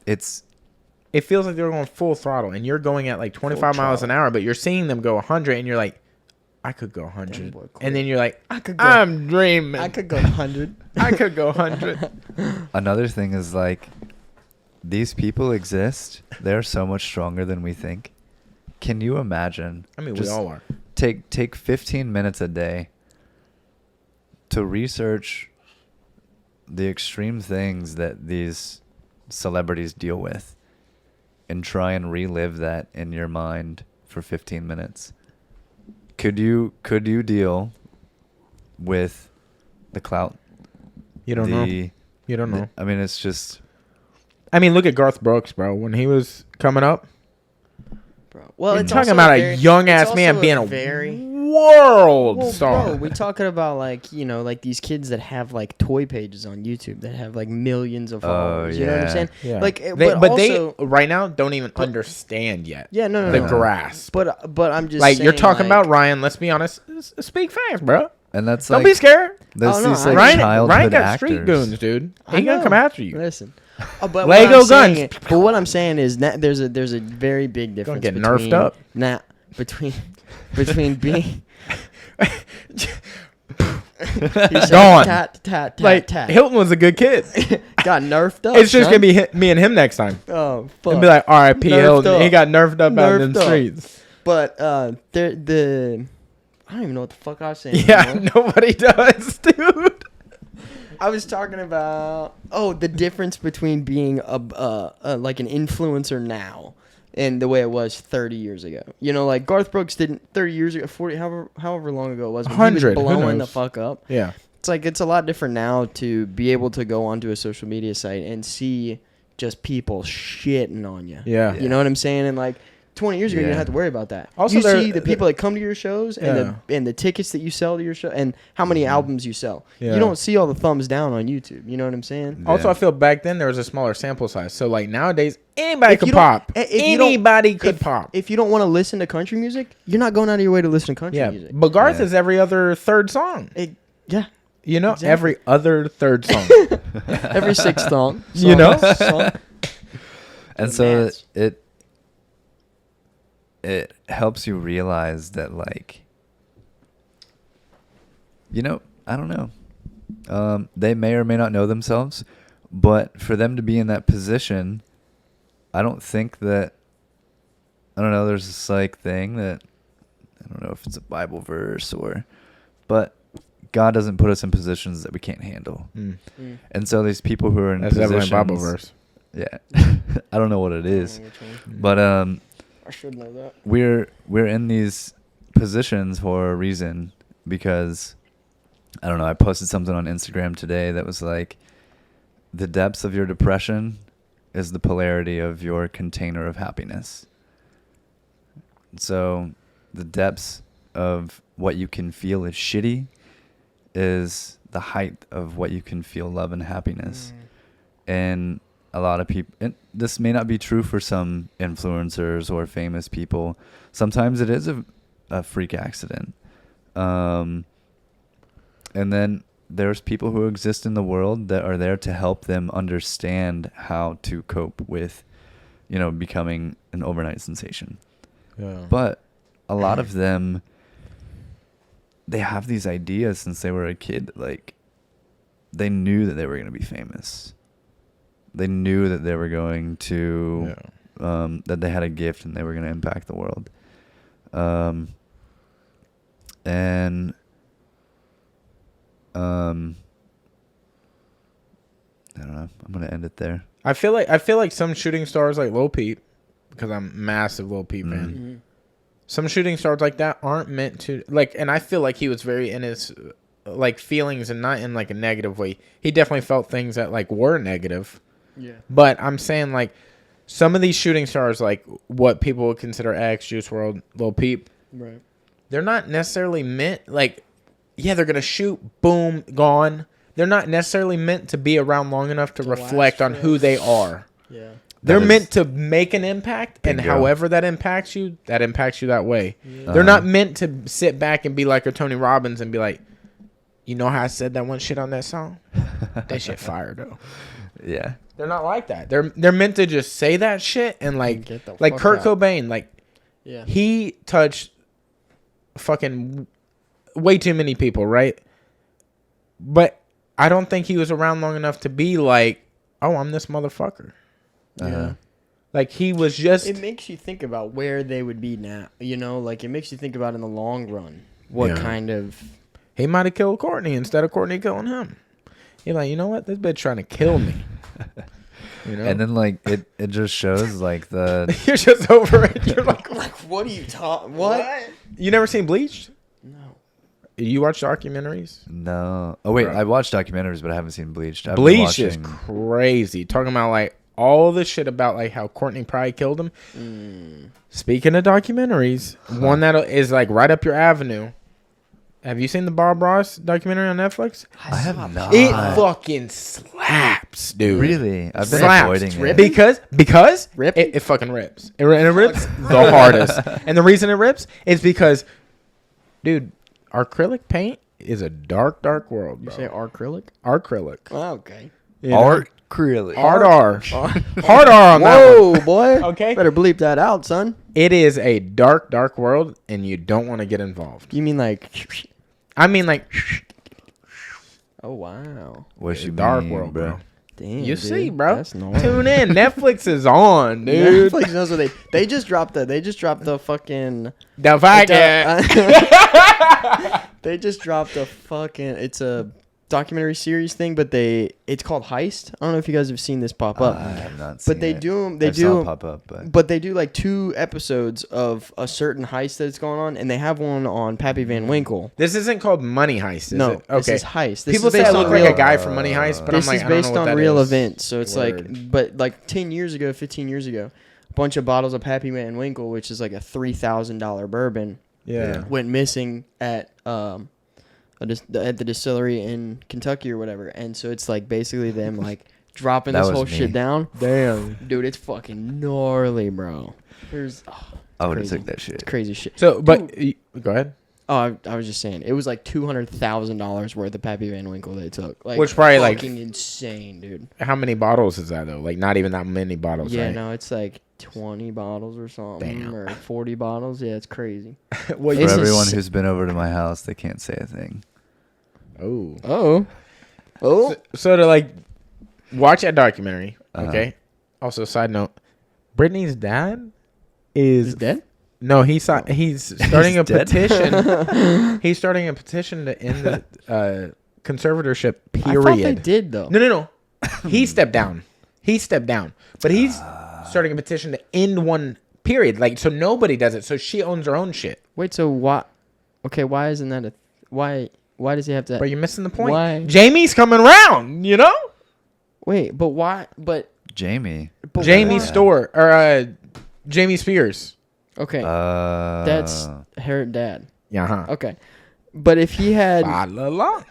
It feels like they're going full throttle, and you're going at like 25 miles an hour, but you're seeing them go 100, and you're like, I could go 100. boy, And then you're like, I could go. I'm dreaming. I could go 100. I could go 100. another thing is like, these people exist. They're so much stronger than we think. Can you imagine? I mean, we just all are. Take 15 minutes a day to research the extreme things that these celebrities deal with, and try and relive that in your mind for 15 minutes. Could you deal with the clout? You don't know. You don't know. I mean, it's just. I mean, look at Garth Brooks, bro. When he was coming up, Bro. Well, you're it's talking also about a very- young it's ass man also being a very world Well, star. bro, we talking about like like these kids that have like toy pages on YouTube that have like millions of followers. You know what I'm yeah. saying? Yeah. Like, They also, right now don't even understand yet. yeah, no, The no. grasp. But I'm just Like saying, you're talking about like, Ryan. Let's be honest. Speak fast, bro. And that's Don't like. be scared. That's Oh, no, these I- like Ryan childhood got actors. street goons, dude. I He gonna know. come after you. Listen. But Lego what I'm guns. But what I'm saying is that there's a very big difference. get nerfed between, up. Nah, between being. Gone. Tat, Like tat. Hilton was a good kid. Got nerfed up. It's just son. gonna be me and him next time. Oh fuck. And be like, R.I.P. Nerfed Hilton. up. He got nerfed up out in Nerfed them up. streets. But I don't even know what the fuck I was saying. Yeah, anymore. nobody does, dude. I was talking about the difference between being a like an influencer now and the way it was 30 years ago. You know, like Garth Brooks didn't 30 years ago, 40, however long ago it was, when he was 100, who blowing the knows? fuck up. Yeah. It's like it's a lot different now to be able to go onto a social media site and see just people shitting on you. Yeah. You know what I'm saying? And like 20 years ago, you Yeah. didn't have to worry about that. Also, you there- see the people that come to your shows and Yeah. the tickets that you sell to your show and how many albums you sell. Yeah. You don't see all the thumbs down on YouTube. You know what I'm saying? Also, Yeah. I feel back then there was a smaller sample size. So like nowadays, anybody If could you don't- pop. if you don't- Anybody could pop. If you don't want to listen to country music, you're not going out of your way to listen to country Yeah, music. but Garth Yeah. is every other third song. Yeah. You know, Exactly. every other third song. Every sixth song. You know? Song. And so Mats. it helps you realize that, like, you know, I don't know. They may or may not know themselves, but for them to be in that position, I don't think that, I don't know, there's this like thing that, I don't know if it's a Bible verse but God doesn't put us in positions that we can't handle. Mm. And so these people who are in That's definitely a positions, Bible verse. yeah, I don't know what it is, Mm. but I should know that. we're in these positions for a reason, because I don't know, I posted something on Instagram today that was like, the depths of your depression is the polarity of your container of happiness. So the depths of what you can feel is shitty is the height of what you can feel love and happiness. And a lot of people, and this may not be true for some influencers or famous people. Sometimes it is a freak accident. And then there's people who exist in the world that are there to help them understand how to cope with, you know, becoming an overnight sensation. Yeah. But a lot of them, they have these ideas since they were a kid. Like, they knew that they were going to be famous. They knew that they were going to, that they had a gift and they were going to impact the world. And I don't know. I'm gonna end it there. I feel like some shooting stars like Lil Peep, because I'm a massive Lil Peep fan. Mm-hmm. Some shooting stars like that aren't meant to like, and I feel like he was very in his like feelings and not in like a negative way. He definitely felt things that like were negative. Yeah. But I'm saying like some of these shooting stars, like what people would consider X, Juice WRLD, Lil Peep, Right. they're not necessarily meant like, yeah, they're gonna shoot, boom, gone. They're not necessarily meant to be around long enough to To reflect last on who they are. Yeah. They're That is- meant to make an impact, and Bingo. however that impacts you that way. They're not meant to sit back and be like a Tony Robbins and be like, you know how I said that one shit on that song? That shit fire though. Yeah. They're not like that. They're meant to just say that shit and like Get the like fuck Kurt out. Cobain, like Yeah. he touched fucking way too many people, right? But I don't think he was around long enough to be like, oh, I'm this motherfucker. Yeah. Like he was just It makes you think about where they would be now. You know, like it makes you think about in the long run what Yeah. kind of. he might have killed Courtney instead of Courtney killing him. You're like, you know what? This bitch trying to kill me. You know? And then like it just shows like the you're just over it. You're like, What are you talking? What? you never seen Bleached? No. You watch documentaries? no. Oh wait, Bro. I watched documentaries, but I haven't seen Bleached. I've been Bleach is watching- crazy. Talking about like all the shit about like how Courtney probably killed him. Speaking of documentaries, one that is like right up your avenue. Have you seen the Bob Ross documentary on Netflix? I have not. It fucking slaps, dude. Really? I've been Slaps. avoiding It's it. ripping? Because Ripping? it fucking rips. And it rips the hardest. And the reason it rips is because, dude, acrylic paint is a dark, dark world, You bro. say acrylic? Acrylic. Oh, okay. You know? Art Acrylic. Hard R. Hard R on that one. Whoa, boy. Okay. Better bleep that out, son. It is a dark, dark world, and you don't want to get involved. You mean like. I mean, like, Oh, wow. What you dark mean, world, bro. Damn. You dude. see, bro. That's normal. Tune in. Netflix is on, dude. Netflix knows what they just dropped the fucking The fucking. they just dropped a fucking it's a documentary series thing, but it's called Heist. I don't know if you guys have seen this pop up. I have not seen But they it. do them. I saw it pop up, But they do like 2 episodes of a certain heist that's going on, and they have one on Pappy Van Winkle. This isn't called Money Heist, is No, it? Okay. this is Heist. This People is say I based look on like real. a guy from Money Heist, but This I'm like, is I don't based know what on that real is. events, so it's Word. like, but like 10 years ago, 15 years ago, a bunch of bottles of Pappy Van Winkle, which is like a $3,000 bourbon, Yeah. went missing at at the distillery in Kentucky or whatever, and so it's like basically them like dropping That this was whole me. shit down. Damn. Dude, it's fucking gnarly, bro. There's I would have crazy. took that shit. crazy shit. So, but go ahead. Oh, I was just saying, it was like $200,000 worth of Pappy Van Winkle they took. Like, Which probably, like- fucking insane, dude. How many bottles is that though? Like not even that many bottles, Yeah, right? no, it's like 20 bottles or something, Damn. or 40 bottles. Yeah, it's crazy. Well, For This is everyone s- who's been over to my house, they can't say a thing. oh. Oh, So to like watch that documentary, Uh-huh. okay? Also, side note, Brittany's dad is is dead? No, he's starting a dead? petition. He's starting a petition to end the conservatorship. I thought they Period. did though. No. He stepped down. But he's starting a petition to end one. Period. Like so, nobody does it. So she owns her own shit. Wait, so why? Okay, why isn't that why? Why does he have to? But you're missing the point. Why? Jamie's coming around. You know, Wait, but why? But Jamie. Jamie why? Store or Jamie Spears. Okay, Uh, that's her dad. Yeah. Huh. Okay, but if he had, La, la, la.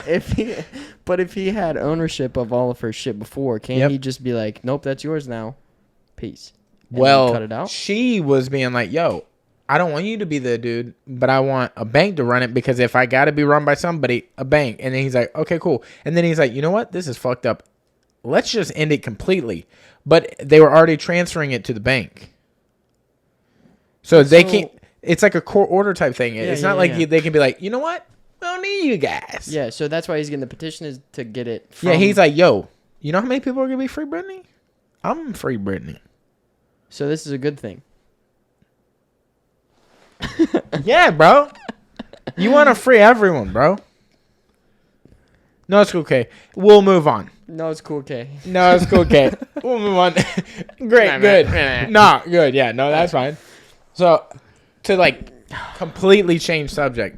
if he had ownership of all of her shit before, can't Yep. he just be like, nope, that's yours now, peace? And then Well, cut it out. she was being like, yo, I don't want you to be the dude, but I want a bank to run it because if I got to be run by somebody, a bank. And then he's like, okay, cool. And then he's like, you know what? This is fucked up. Let's just end it completely. But they were already transferring it to the bank. So they So- can't. It's like a court order type thing. It's Yeah, not yeah, like yeah. they can be like, you know what? We don't need you guys. Yeah, so that's why he's getting the petition is to get it. From, Yeah, he's like, yo, you know how many people are going to be free Britney? I'm free Britney. So this is a good thing. Yeah, bro. You want to free everyone, bro. No, it's okay. We'll move on. No, it's cool, okay. No, it's cool, okay. We'll move on. Great, good. No, good. Yeah, no, that's fine. So, to like completely change subject,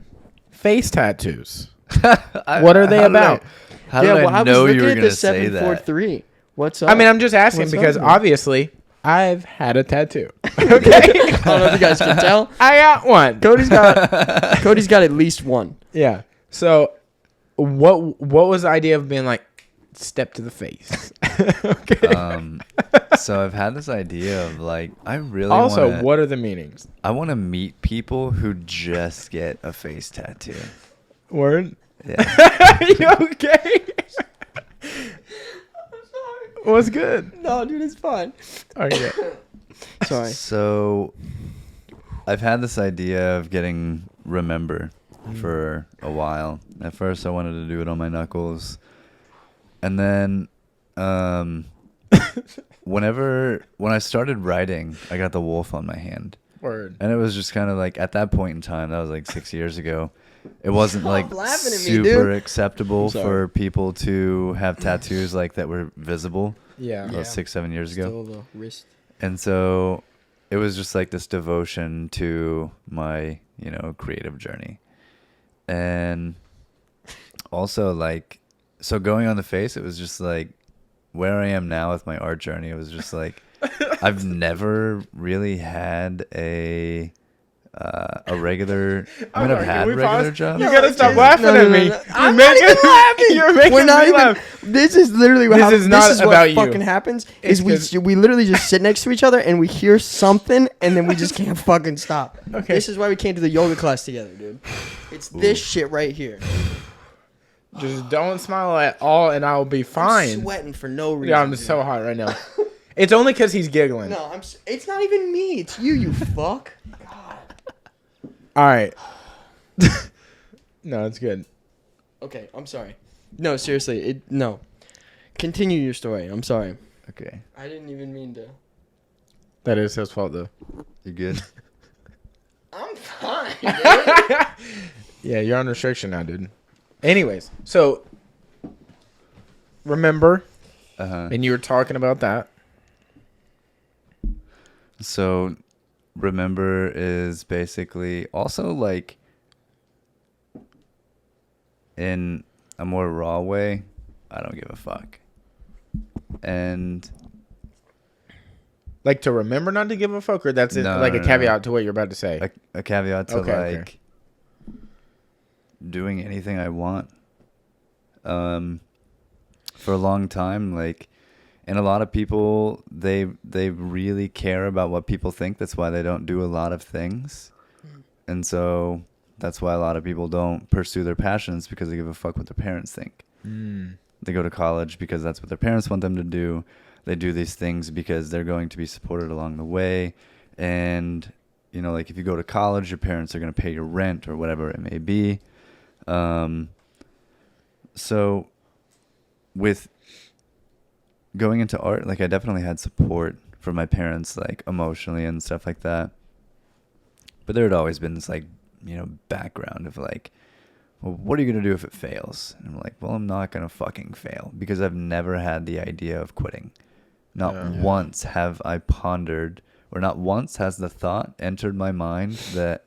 face tattoos. What are they about? How did I know you were at going the to say that? 743. What's up? I mean, I'm just asking What's up, because man? obviously I've had a tattoo. Okay, I don't know if you guys can tell. I got one. Cody's got at least one. Yeah. So, what was the idea of being like step to the face? Okay. So I've had this idea of like, I really Also, what are the meanings? I want to meet people who just get a face tattoo. Word. Yeah. You okay? What's good? No, dude, it's fine. Okay. Sorry. So I've had this idea of getting Remember for a while. At first I wanted to do it on my knuckles. And then when I started writing, I got the wolf on my hand. Word. And it was just kind of like, at that point in time, that was like 6 years ago, it wasn't like laughing at me, super dude. acceptable sorry. for people to have tattoos like that were visible. Yeah. That was 6-7 years ago. Still the wrist. And so it was just like this devotion to my, creative journey. And also like, so going on the face, it was just like where I am now with my art journey. It was just like, I've never really had a regular, I mean, I've had regular jobs. You gotta stop No, laughing at me. no. You're I'm making, not even laughing. You're making We're not me even. laugh. This is literally what This happens. is not this is about what you. fucking happens. It's Is 'cause- we literally just sit next to each other and we hear something and then we just can't fucking stop. Okay. This is why we can't do the yoga class together, dude. It's this shit right here. Just don't smile at all, and I'll be I'm fine. sweating for no reason. Yeah, I'm dude. so hot right now. It's only because he's giggling. No, it's not even me. It's you, you fuck. All right. No, it's good. Okay, I'm sorry. No, seriously, no. Continue your story. I'm sorry. Okay. I didn't even mean to. That is his fault, though. You good? I'm fine, dude. Yeah, you're on restriction now, dude. Anyways, so remember, Uh-huh. and you were talking about that. So remember is basically also like in a more raw way, I don't give a fuck. And Like to remember not to give a fuck, or that's No, like a no, caveat to what you're about to say. a caveat to Okay, like doing anything I want. For a long time, like, and a lot of people, they really care about what people think. That's why they don't do a lot of things. And so that's why a lot of people don't pursue their passions, because they give a fuck what their parents think. They go to college because that's what their parents want them to do. They do these things because they're going to be supported along the way. And, you know, like if you go to college, your parents are going to pay your rent or whatever it may be. So with going into art, like I definitely had support from my parents, like emotionally and stuff like that. But there had always been this like, you know, background of like, well, what are you going to do if it fails? And I'm like, well, I'm not going to fucking fail, because I've never had the idea of quitting. Not once have I pondered, or not once has the thought entered my mind that,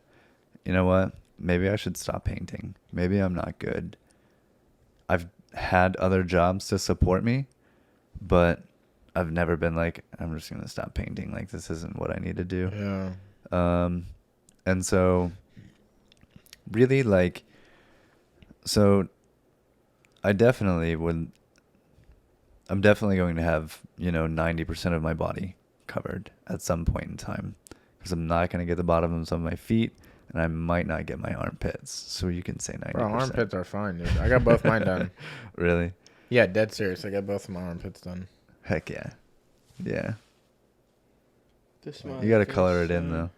you know what, maybe I should stop painting. Maybe I'm not good. I've had other jobs to support me, but I've never been like, I'm just going to stop painting. Like, this isn't what I need to do. Yeah. And so really like, so I'm definitely going to have, you know, 90% of my body covered at some point in time, because I'm not going to get the bottoms of my feet, and I might not get my armpits. So you can say 90%. Bro, armpits are fine, dude. I got both mine done. Really? Yeah, dead serious. I got both of my armpits done. Heck yeah. Yeah. This You got to color it in though.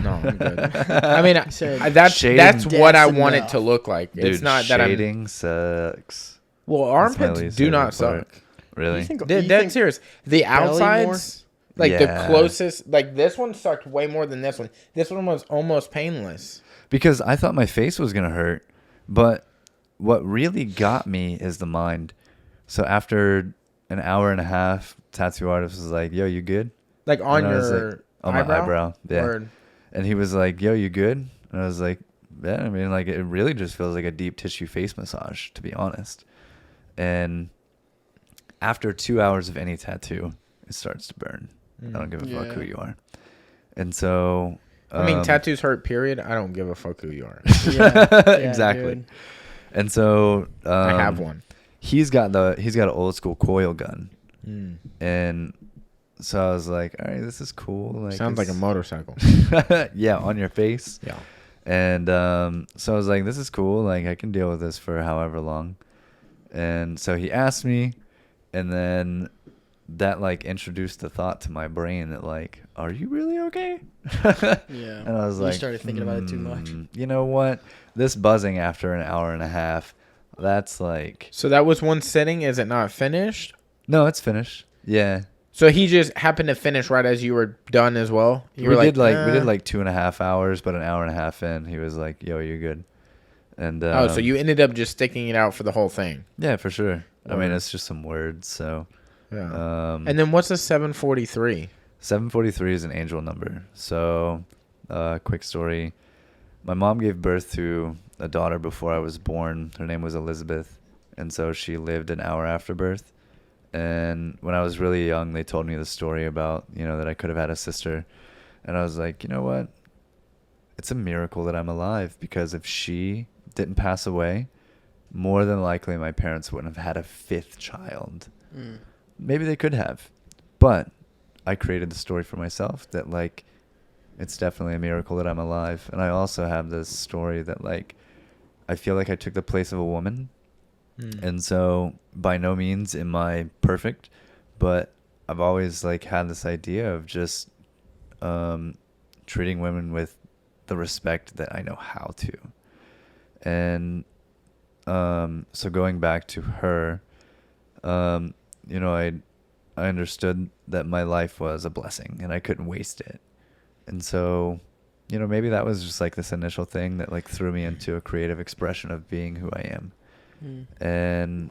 No, I'm good. I mean, that's Shading- what I That's want it enough. to look like. Dude, It's not that I'm. shading sucks. Well, That's my armpits least do favorite not part. suck. Really? You think, Dead serious. The belly outsides, like the Yeah. closest, like this one sucked way more than this one. This one was almost painless. Because I thought my face was going to hurt, but what really got me is the mind. So after an hour and a half, tattoo artist was like, yo, you good? Like on And I was your like, on my eyebrow. Yeah. Or- And he was like, yo, you good? And I was like, yeah, I mean, like, it really just feels like a deep tissue face massage, to be honest. And after 2 hours of any tattoo, it starts to burn. I don't give a fuck who you are. And so... I mean, tattoos hurt, period. I don't give a fuck who you are. Exactly. Dude. And so... I have one. He's got an old school coil gun. Mm. And so I was like, all right, this is cool. Like, Sounds like a motorcycle. yeah, on your face. Yeah. And so I was like, this is cool. Like, I can deal with this for however long. And so he asked me, and then that like introduced the thought to my brain that like, are you really okay? Yeah. And I was like, you started thinking about it too much. You know what? This buzzing after an hour and a half, that's like... So that was one sitting. Is it not finished? No, it's finished. Yeah. So he just happened to finish right as you were done as well. You we were did like "Eh." we did like 2.5 hours, but an hour and a half in, he was like, "Yo, you're good." And Oh, so you ended up just sticking it out for the whole thing. yeah, for sure. I mean, Word. it's just some words. So Yeah. And then what's a 743? 743 is an angel number. So, quick story. My mom gave birth to a daughter before I was born. Her name was Elizabeth, and so she lived an hour after birth. And when I was really young, they told me the story about, you know, that I could have had a sister. And I was like, you know what? It's a miracle that I'm alive, because if she didn't pass away, more than likely my parents wouldn't have had a 5th child. Maybe they could have. But I created the story for myself that, like, it's definitely a miracle that I'm alive. And I also have this story that, like, I feel like I took the place of a woman. And so by no means am I perfect, but I've always like had this idea of just treating women with the respect that I know how to. And so going back to her, you know, I understood that my life was a blessing and I couldn't waste it. And so, you know, maybe that was just like this initial thing that like threw me into a creative expression of being who I am. And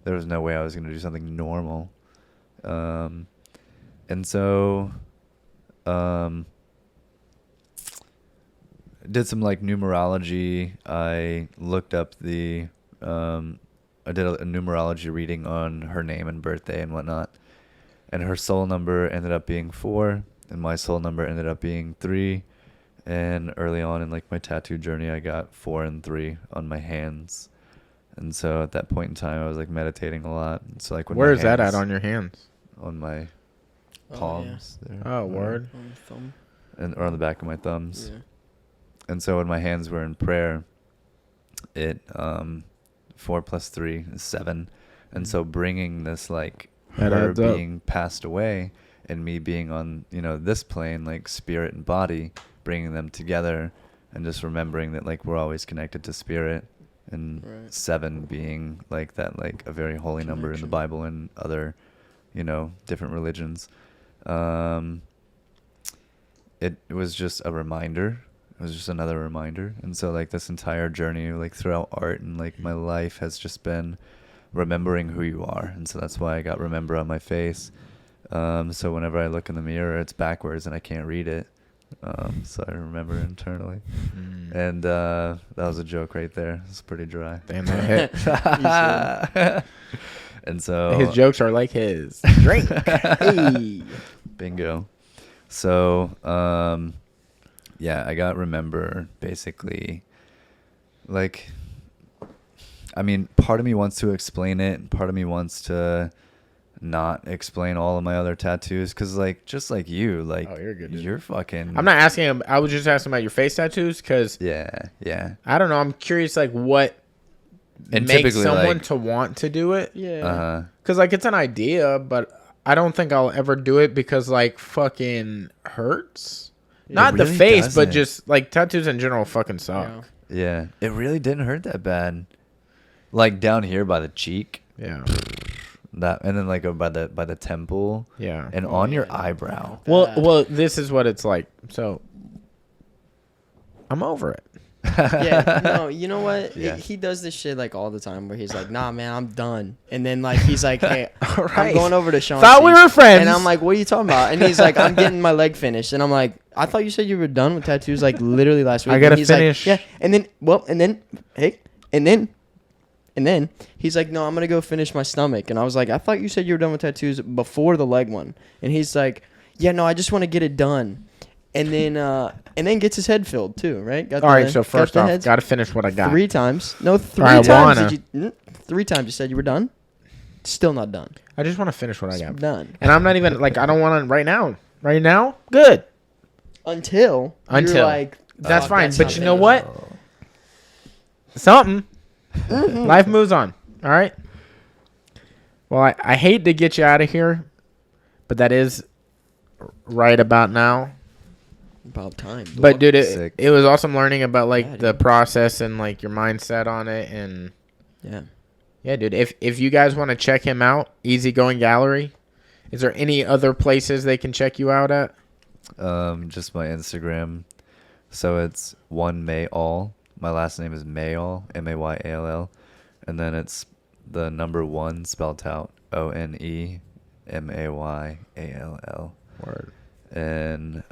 there was no way I was going to do something normal. And so did some like numerology. I looked up I did a numerology reading on her name and birthday and whatnot. And her soul number ended up being 4, and my soul number ended up being 3. And early on in like my tattoo journey, I got 4 and 3 on my hands. And so at that point in time, I was like meditating a lot. So like when where is that at on your hands? On my palms. Yeah. Oh, word. On the thumb. Or on the back of my thumbs. Yeah. And so when my hands were in prayer, it 4 plus 3 is 7. And so bringing this like That her adds up. being passed away and me being on, this plane, like spirit and body, bringing them together and just remembering that like we're always connected to spirit, and 7 being like that, like a very holy number in the Bible and other, different religions. It was just a reminder. It was just another reminder. And so like this entire journey, like throughout art and like my life, has just been remembering who you are. And so that's why I got remember on my face. So whenever I look in the mirror, it's backwards and I can't read it. So I remember internally. And that was a joke right there. It's pretty dry. Damn, that hit. And so His jokes are like his drink. Hey. Bingo. So yeah, I got remember basically. Like, I mean, part of me wants to explain it, and part of me wants to not explain all of my other tattoos, because like just like you, like, oh, you're good, dude. You're fucking. I'm not asking him. I was just asking about your face tattoos, because yeah. I don't know. I'm curious, like, what And makes typically, someone like, to want to do it. Yeah. Because like it's an idea, but I don't think I'll ever do it because like fucking hurts. Not really the face, doesn't. but just like tattoos in general fucking suck. Yeah, it really didn't hurt that bad. Like down here by the cheek. Yeah. That, and then like by the temple. Yeah. And on your eyebrow. Well, this is what it's like. So I'm over it. Yeah, no, you know what? Yeah. He does this shit like all the time, where he's like, "Nah, man, I'm done." And then like he's like, "Hey, I'm Right. going over to Sean." Thought we were friends. And I'm like, "What are you talking about?" And he's like, "I'm getting my leg finished." And I'm like, "I thought you said you were done with tattoos like literally last week." I gotta And he's finish. Like, yeah, and then he's like, "No, I'm gonna go finish my stomach." And I was like, "I thought you said you were done with tattoos before the leg one." And he's like, "Yeah, no, I just want to get it done." And then gets his head filled too, right? All right, so first off, got to finish what I got. 3 times. No, 3 I times. wanna. 3 times you said you were done. Still not done. I just want to finish what I got. Done. And I'm not even like I don't want to right now. Right now, good. Until you're like, that's "Fuck, fine. that's But not you know finished." what? Something. Life moves on. All right. Well, I hate to get you out of here, but that is right about now. About time. But dude, Sick. it was awesome learning about like Yeah, the dude. process and like your mindset on it, and Yeah. dude, if you guys want to check him out, Easygoing Gallery. Is there any other places they can check you out at? Just my Instagram. So it's one Mayall. My last name is Mayall, Mayall, and then it's the number 1 spelled out ONEMAYALL. Word. And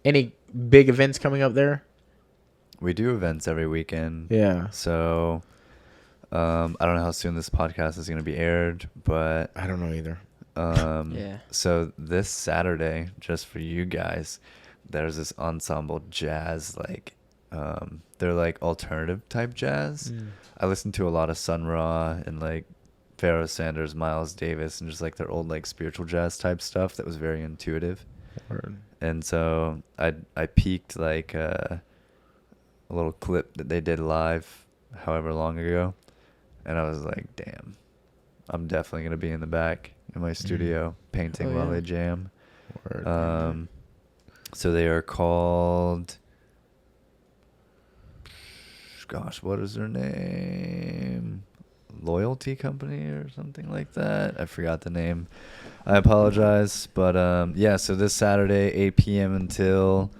Any big events coming up there? we do events every weekend. Yeah. So I don't know how soon this podcast is going to be aired, but I don't know either. Yeah. So this Saturday, just for you guys, there's this ensemble jazz, like they're like alternative type jazz. I listen to a lot of Sun Ra and like Pharoah Sanders, Miles Davis, and just like their old like spiritual jazz type stuff that was very intuitive. Word. And so I peeked like a little clip that they did live however long ago, and I was like, damn, I'm definitely gonna be in the back in my studio painting while they jam. Word. So they are called, gosh, what is their name? Loyalty Company or something like that. I forgot the name. I apologize. But yeah, so this Saturday, 8 p.m. until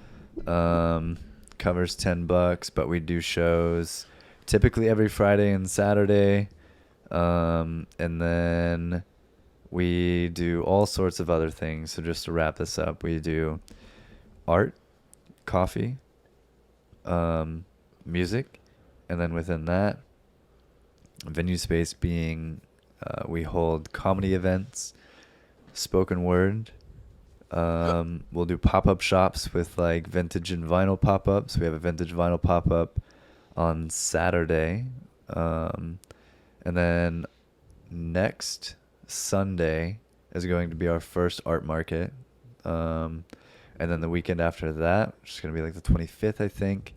covers $10, but we do shows typically every Friday and Saturday. And then we do all sorts of other things. So just to wrap this up, we do art, coffee, music, and then within that, venue space being, we hold comedy events, spoken word. We'll do pop-up shops with like vintage and vinyl pop-ups. We have a vintage vinyl pop-up on Saturday. And then next Sunday is going to be our first art market. And then the weekend after that, which is going to be like the 25th, I think,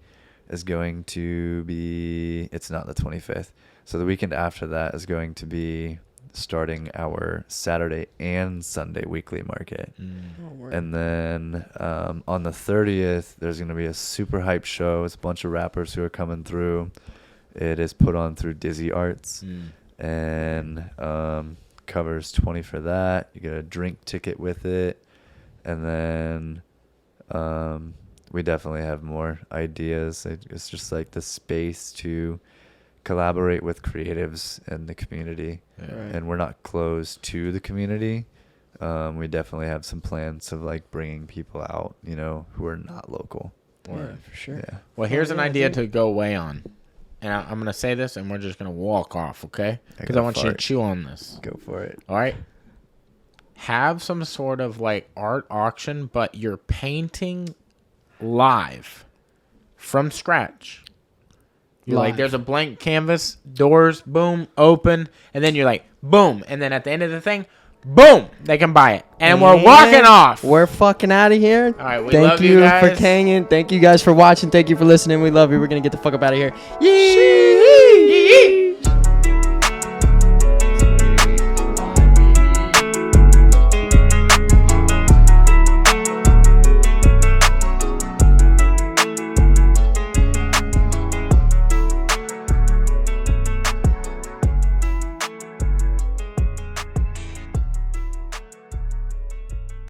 is going to be, it's not the 25th. So the weekend after that is going to be starting our Saturday and Sunday weekly market. And then on the 30th, there's going to be a super hype show. It's a bunch of rappers who are coming through. It is put on through Dizzy Arts. And covers $20 for that. You get a drink ticket with it. And then we definitely have more ideas. It's just like the space to collaborate with creatives in the community. And we're not closed to the community. We definitely have some plans of like bringing people out, you know, who are not local. Yeah, for sure. Yeah. Well, here's an idea to go away on. And I'm going to say this, and we're just going to walk off, okay? Because I want you to chew on this. Go for it. All right? Have some sort of, like, art auction, but you're painting live from scratch. You're like, there's a blank canvas, doors, boom, open, and then you're like, boom. And then at the end of the thing, boom, they can buy it. And we're walking off. We're fucking out of here. All right, we Thank love you you guys. for hanging. Thank you guys for watching. Thank you for listening. We love you. We're going to get the fuck up out of here. Yee!